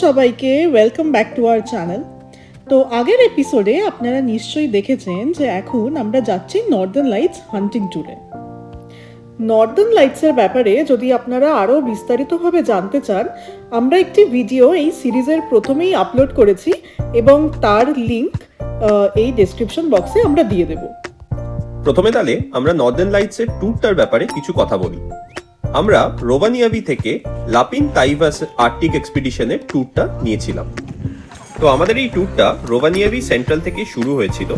সবাইকে, welcome back to our channel. তো আগের এপিসোডে আপনারা নিশ্চয়ই দেখেছেন যে এখন আমরা যাচ্ছি নর্দার্ন লাইটস হান্টিং ট্যুরে। নর্দার্ন লাইটসের ব্যাপারে যদি আপনারা আরও বিস্তারিতভাবে জানতে চান, আমরা একটি ভিডিও এই সিরিজের প্রথমেই আপলোড করেছি এবং তার লিংক এই ডেসক্রিপশন বক্সে আমরা দিয়ে দেব। প্রথমে তাহলে আমরা নর্দার্ন লাইটসের ট্যুরটার ব্যাপারে কিছু কথা বলি। আমরা রোভানিয়াভি থেকে লাপিন তাইভাস আর্কটিক এক্সপিডিশনের ট্যুরটা নিয়েছিলাম। তো আমাদের এই ট্যুরটা রোভানিয়াভি সেন্ট্রাল থেকে শুরু হয়েছিল।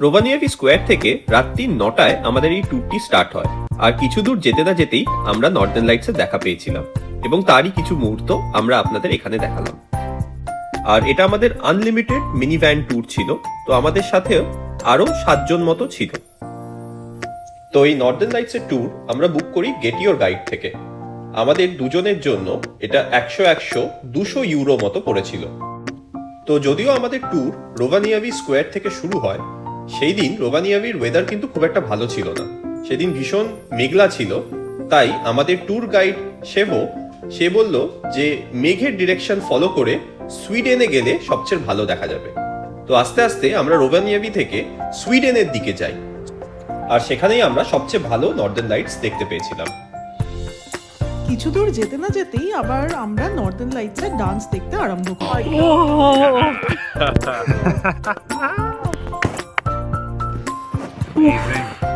রোভানিয়াভি স্কোয়ার থেকে রাত্রি 9টায় আমাদের এই ট্যুরটি স্টার্ট হয়, আর কিছু দূর যেতে না যেতেই আমরা নর্দার্ন লাইটসের দেখা পেয়েছিলাম এবং তারই কিছু মুহূর্ত আমরা আপনাদের এখানে দেখালাম। আর এটা আমাদের আনলিমিটেড মিনি ভ্যান ট্যুর ছিল, তো আমাদের সাথেও আরো 7 জন মতো ছিল। তো এই নর্দার্ন লাইটসের ট্যুর আমরা বুক করি গেট ইওর গাইড থেকে। আমাদের দুজনের জন্য এটা 100-200 ইউরো মতো পড়েছিল। তো যদিও আমাদের ট্যুর রোভানিয়াভি স্কোয়ার থেকে শুরু হয়, সেই দিন রোভানিয়াভির ওয়েদার কিন্তু খুব একটা ভালো ছিল না। সেদিন ভীষণ মেঘলা ছিল, তাই আমাদের ট্যুর গাইড সে বলল যে মেঘের ডিরেকশন ফলো করে সুইডেনে গেলে সবচেয়ে ভালো দেখা যাবে। তো আস্তে আস্তে আমরা রোভানিয়াভি থেকে সুইডেনের দিকে যাই, আর সেখানেই আমরা সবচেয়ে ভালো নর্দার্ন লাইটস দেখতে পেয়েছিলাম। কিছু দূর যেতে না যেতেই আবার আমরা নর্দার্ন লাইটসের ডান্স দেখতে আরম্ভ করি।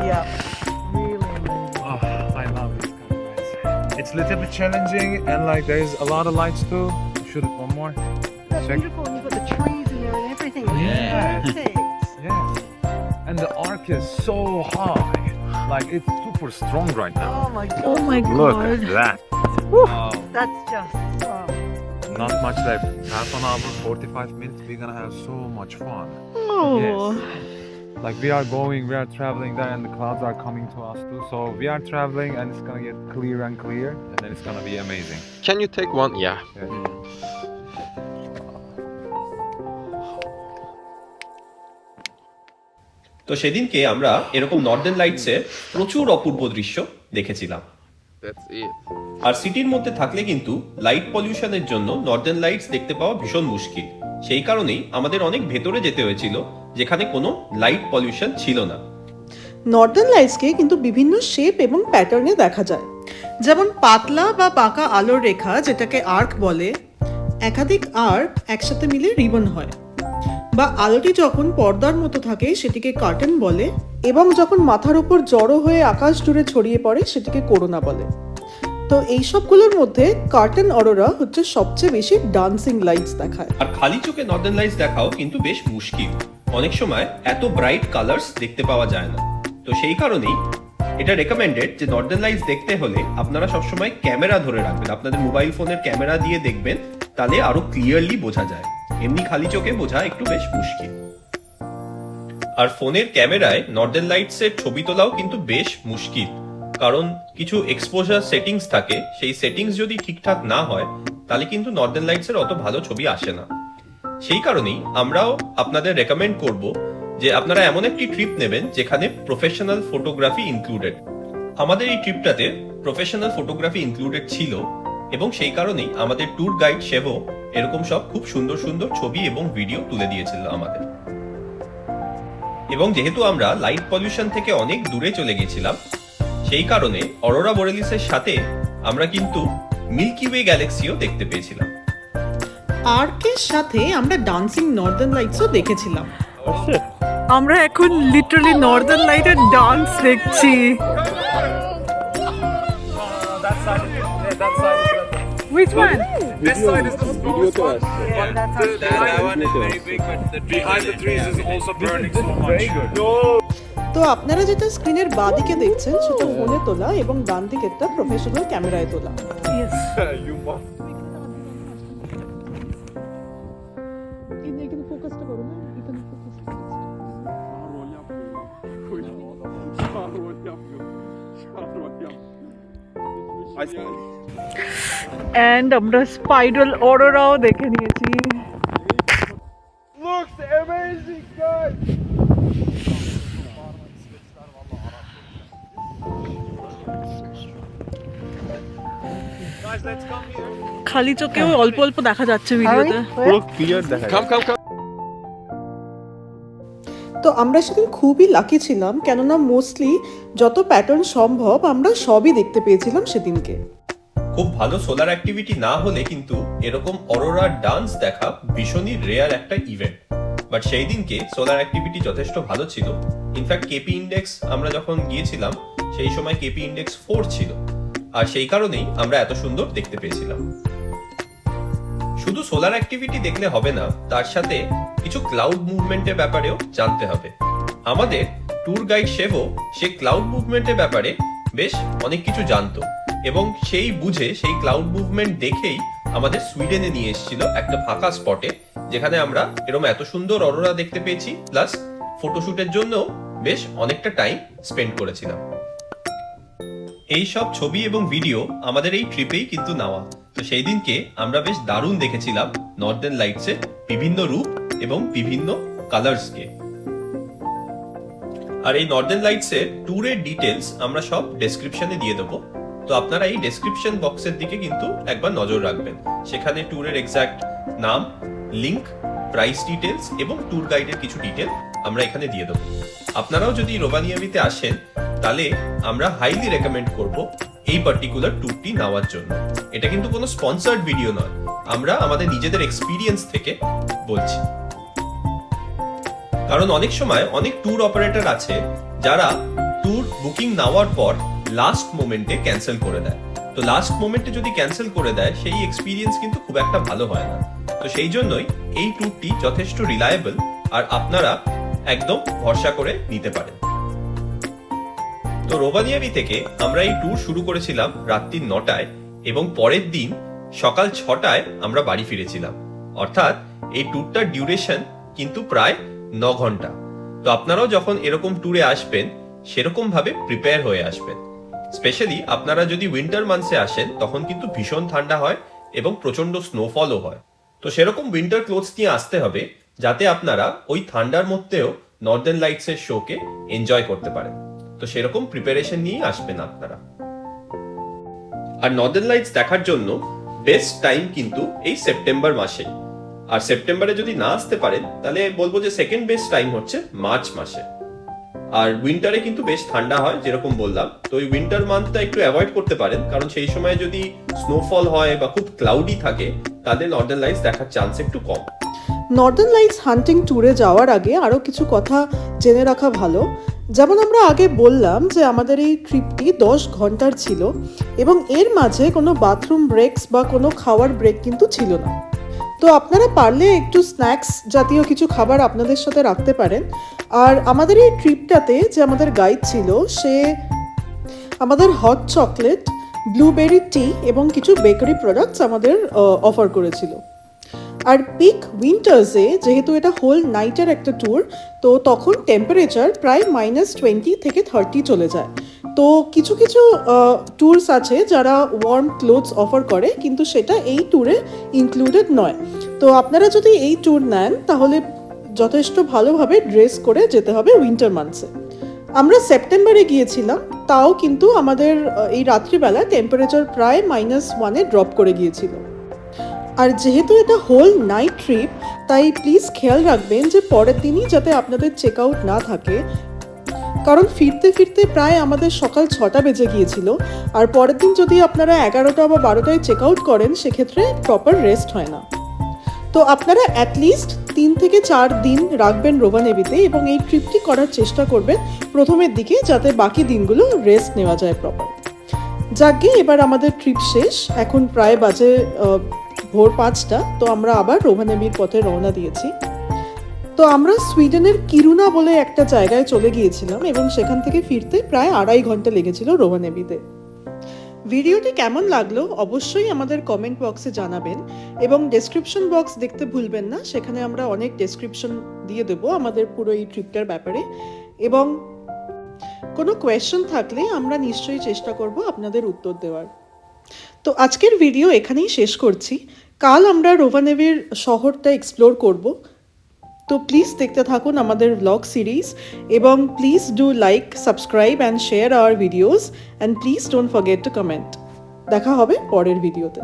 Yeah, really amazing. Oh, I love this kind of lights. It's a little bit challenging and like there's a lot of lights too. Shoot it one more. That's Check. beautiful. You've got the trees in there and everything. Yeah. Perfect. Yeah. And the arc is so high. Like it's super strong right now. Oh my god. Oh my Look god. at that. That's just Not much left. Half an hour, 45 minutes. We're gonna have so much fun. Oh. Yes. Like we are traveling there and the clouds are coming to us too. So we are traveling and it's gonna get clear and clear and then it's gonna be amazing. Can you take one? Yeah. তো সেদিনকে আমরা এরকম Northern লাইটসের প্রচুর অপূর্ব দৃশ্য দেখেছিলাম। That's it. আর সিটির মধ্যে থাকলে কিন্তু লাইট পলিউশনের জন্য নর্দার্ন লাইটস দেখতে পাওয়া ভীষণ মুশকিল। সেই কারণেই আমাদের অনেক ভেতরে যেতে হয়েছিল, যেখানে কোনো লাইট পলিউশন ছিল না। নর্দার্ন লাইটসকে কিন্তু বিভিন্ন শেপ এবং প্যাটার্নে দেখা যায়, যেমন পাতলা বা বাঁকা আলোর রেখা, যেটাকে আর্ক বলে, একাধিক আর্ক একসাথে মিলে রিবন হয়, বা আলোটি যখন পর্দার মতো থাকে সেটিকে কার্টেন বলে, এবং যখন মাথার উপর জড়ো হয়ে আকাশ জুড়ে ছড়িয়ে পড়ে সেটিকে করোনা বলে। তো এই সবগুলোর মধ্যে কার্টেন অরোরা হচ্ছে সবচেয়ে বেশি ডান্সিং লাইটস দেখায়। আর খালি চোখে নর্দার্ন লাইটস দেখাও কিন্তু বেশ মুশকিল। অনেক সময় এত ব্রাইট কালার্স দেখতে পাওয়া যায় না। তো সেই কারণেই এটা রেকমেন্ডেড যে নর্দার্ন লাইটস দেখতে হলে আপনারা সবসময় ক্যামেরা ধরে রাখবেন, আপনাদের মোবাইল ফোনের ক্যামেরা দিয়ে দেখবেন, তাহলে আরো ক্লিয়ারলি বোঝা যায়। এমনি খালি চোখে বোঝা একটু বেশ মুশকিল। আর ফোনের ক্যামেরায় নর্দার্ন লাইটস এর ছবি তোলাও কিন্তু বেশ মুশকিল, কারণ কিছু এক্সপোজার সেটিংস থাকে, সেই সেটিংস যদি ঠিকঠাক না হয় তাহলে কিন্তু নর্দার্ন লাইটস এর অত ভালো ছবি আসে না। সেই কারণেই আমরাও আপনাদের রেকমেন্ড করব যে আপনারা এমন একটি ট্রিপ নেবেন যেখানে প্রফেশনাল ফটোগ্রাফি ইনক্লুডেড। আমাদের এই ট্রিপটাতে প্রফেশনাল ফটোগ্রাফি ইনক্লুডেড ছিল, এবং সেই কারণেই আমাদের ট্যুর গাইড সেভো এরকম সব খুব সুন্দর সুন্দর ছবি এবং ভিডিও তুলে দিয়েছিল আমাদের। এবং যেহেতু আমরা লাইট পলিউশন থেকে অনেক দূরে চলে গেছিলাম, সেই কারণে অরোরা বোরেলিসের সাথে আমরা কিন্তু মিল্কি ওয়ে গ্যালাক্সিও দেখতে পেয়েছিলাম। আর্কের সাথে আমরা ডান্সিং নর্দার্ন লাইটসও দেখেছিলাম। আমরা এখন লিটারালি নর্দার্ন লাইটের ডান্স দেখছি। Which one? This side is the smallest one. Yeah. That one is very big, but behind the trees is also burning so much. তো আপনারা যেটা স্ক্রিনের বাঁ দিকে দেখছেন সেটা ফোনে তোলা, এবং ডান দিকেরটা প্রফেশনাল ক্যামেরায় তোলা। You must. এখানে ফোকাসটা করো না, এখানে ফোকাস। এন্ড আমরা স্পাইরাল অরোরাও দেখে নিয়েছি। Looks amazing, guys. Guys, let's come here. খালি চোখেও অল্প অল্প দেখা যাচ্ছে ভিডিওতে। পুরো ক্লিয়ার দেখা Come, come, come. তো আমরা সেদিন খুবই লাকি ছিলাম, কেননা মোস্টলি যত প্যাটার্ন সম্ভব আমরা সবই দেখতে পেয়েছিলাম সেদিনকে। খুব ভালো সোলার অ্যাক্টিভিটি না হলে কিন্তু এরকম অরোরা ডান্স দেখা ভীষণই রেয়ার একটা ইভেন্ট। বাট সেই দিনকে সোলার অ্যাক্টিভিটি যথেষ্ট ভালো ছিল। ইনফ্যাক্ট কেপি ইন্ডেক্স আমরা যখন গিয়েছিলাম সেই সময় কেপি ইন্ডেক্স 4 ছিল, আর সেই কারণেই আমরা এত সুন্দর দেখতে পেয়েছিলাম। শুধু সোলার অ্যাক্টিভিটি দেখলে হবে না, তার সাথে কিছু ক্লাউড মুভমেন্টের ব্যাপারেও জানতে হবে। আমাদের ট্যুর গাইড শেভও সে ক্লাউড মুভমেন্টের ব্যাপারে বেশ অনেক কিছু জানতো, এবং সেই বুঝে সেই ক্লাউড মুভমেন্ট দেখেই আমাদের সুইডেনে নিয়ে এসেছিল একটা ফাঁকা স্পটে, যেখানে আমরা এরকম এত সুন্দর অরোরা দেখতে পেয়েছি, প্লাস ফটোশুটের জন্য বেশ অনেকটা টাইম স্পেন্ড করেছিলাম। এই সব ছবি এবং ভিডিও আমাদের এই ট্রিপেই কিন্তু নেওয়া। তো সেই দিনকে আমরা বেশ দারুণ দেখেছিলাম নর্দার্ন লাইটসের বিভিন্ন রূপ এবং বিভিন্ন কালার্সকে। আর এই নর্দার্ন লাইটসের ট্যুরের ডিটেলস আমরা সব ডেসক্রিপশনে দিয়ে দেবো, তো আপনারা এই ডেসক্রিপশন বক্সের দিকে কিন্তু একবার নজর রাখবেন। সেখানে ট্যুরের এক্সাক্ট নাম, লিংক, প্রাইস ডিটেলস এবং ট্যুর গাইডের কিছু ডিটেল আমরা এখানে দিয়ে দেবো। আপনারাও যদি রোভানিয়ামিতে আসেন তাহলে আমরা হাইলি রেকমেন্ড করব এই পার্টিকুলার ট্যুরটি নেওয়ার জন্য। এটা কিন্তু কোনো স্পন্সর্ড ভিডিও নয়, আমরা আমাদের নিজেদের এক্সপিরিয়েন্স থেকে বলছি। কারণ অনেক সময় অনেক ট্যুর অপারেটর আছে যারা ট্যুর বুকিং নেওয়ার পর লাস্ট মোমেন্টে ক্যান্সেল করে দেয়। তো লাস্ট মোমেন্টে যদি ক্যান্সেল করে দেয় সেই এক্সপিরিয়েন্স কিন্তু খুব একটা ভালো হয় না। তো সেই জন্যই এই ট্যুরটি যথেষ্ট রিলায়েবল, আর আপনারা একদম ভরসা করে নিতে পারেন। তো রোভানিয়ামি থেকে আমরা এই ট্যুর শুরু করেছিলাম রাত্রি 9টায়, এবং পরের দিন সকাল 6টায় আমরা বাড়ি ফিরেছিলাম। অর্থাৎ এই ট্যুরটার ডিউরেশন কিন্তু প্রায় 9 ঘন্টা। তো আপনারাও যখন এরকম ট্যুরে আসবেন সেরকম ভাবে প্রিপেয়ার হয়ে আসবেন। স্পেশালি আপনারা যদি উইন্টার মান্থসে আসেন তখন কিন্তু ভীষণ ঠান্ডা হয় এবং প্রচন্ড স্নোফলও হয়। তো সেরকম উইন্টার ক্লোথস নিয়ে আসতে হবে, যাতে আপনারা ওই ঠান্ডার মধ্যেও নর্দার্ন লাইটসের শোকে এনজয় করতে পারেন। তো সেরকম প্রিপারেশন নিয়ে আসবেন আপনারা। আর নর্দার্ন লাইটস দেখার জন্য বেস্ট টাইম কিন্তু এই সেপ্টেম্বর মাসে। আর সেপ্টেম্বরে যদি না আসতে পারেন তাহলে বলবো যে সেকেন্ড বেস্ট টাইম হচ্ছে মার্চ মাসে। আর উইন্টারে কিন্তু বেশ ঠান্ডা হয় যেরকম বললাম, তো ওই উইন্টার মান্থটা একটু অ্যাভয়েড করতে পারেন, কারণ সেই সময় যদি স্নোফল হয় বা খুব ক্লাউডি থাকে তাহলে নর্দার্ন লাইটস দেখার চান্স একটু কম। নর্দার্ন লাইটস হান্টিং ট্যুরে যাওয়ার আগে আরও কিছু কথা জেনে রাখা ভালো। যেমন আমরা আগে বললাম যে আমাদের এই ট্রিপটি 10 ঘন্টার ছিল, এবং এর মাঝে কোনো বাথরুম ব্রেকস বা কোনো খাওয়ার ব্রেক কিন্তু ছিল না। তো আপনারা পারলে একটু স্ন্যাক্স জাতীয় কিছু খাবার আপনাদের সাথে রাখতে পারেন। আর আমাদের এই ট্রিপটাতে যে আমাদের গাইড ছিল সে আমাদের হট চকলেট, ব্লুবেরি টি এবং কিছু বেকারি প্রোডাক্টস আমাদের অফার করেছিল। আর পিক উইন্টার্সে যেহেতু এটা হোল নাইটের একটা ট্যুর, তো তখন টেম্পারেচার প্রায় -20 থেকে 30 চলে যায়। তো কিছু কিছু ট্যুরস আছে যারা ওয়ার্ম ক্লোথস অফার করে, কিন্তু সেটা এই ট্যুরে ইনক্লুডেড নয়। তো আপনারা যদি এই ট্যুর নেন তাহলে যথেষ্ট ভালোভাবে ড্রেস করে যেতে হবে উইন্টার মান্থসে। আমরা সেপ্টেম্বরে গিয়েছিলাম, তাও কিন্তু আমাদের এই রাত্রিবেলা টেম্পারেচার প্রায় -1-এ ড্রপ করে গিয়েছিল। আর যেহেতু এটা হোল নাইট ট্রিপ, তাই প্লিজ খেয়াল রাখবেন যে পরের দিনই যাতে আপনাদের চেক আউট না থাকে, কারণ ফিরতে ফিরতে প্রায় আমাদের সকাল 6টা বেজে গিয়েছিল। আর পরের দিন যদি আপনারা 11টা বা 12টায় চেক আউট করেন সেক্ষেত্রে প্রপার রেস্ট হয় না। তো আপনারা অ্যাটলিস্ট 3 থেকে 4 দিন রাখবেন রোভানিয়ামিতে, এবং এই ট্রিপটি করার চেষ্টা করবেন প্রথমের দিকে, যাতে বাকি দিনগুলো রেস্ট নেওয়া যায় প্রপার। যাকে এবার আমাদের ট্রিপ শেষ, এখন প্রায় বাজে ভোর 5টা। তো আমরা আবার রোভানিয়ামির পথে রওনা দিয়েছি। তো আমরা সুইডেনের কিরুনা বলে একটা জায়গায় চলে গিয়েছিলাম, এবং সেখান থেকে ফিরতে প্রায় 2.5 ঘন্টা লেগেছিল রোভানিয়ামিতে। ভিডিওটি কেমন লাগলো অবশ্যই আমাদের কমেন্ট বক্সে জানাবেন, এবং ডেসক্রিপশন বক্স দেখতে ভুলবেন না, সেখানে আমরা অনেক ডেসক্রিপশন দিয়ে দেবো আমাদের পুরো এই ট্রিপটার ব্যাপারে। এবং কোনো কোয়েশ্চেন থাকলে আমরা নিশ্চয়ই চেষ্টা করব আপনাদের উত্তর দেওয়ার। তো আজকের ভিডিও এখানেই শেষ করছি। কাল আমরা রোভানিয়ামির শহরটা এক্সপ্লোর করব। তো প্লিজ দেখতে থাকুন আমাদের ব্লগ সিরিজ, এবং please do like, subscribe and share our videos, and please don't forget to comment. দেখা হবে পরের ভিডিওতে।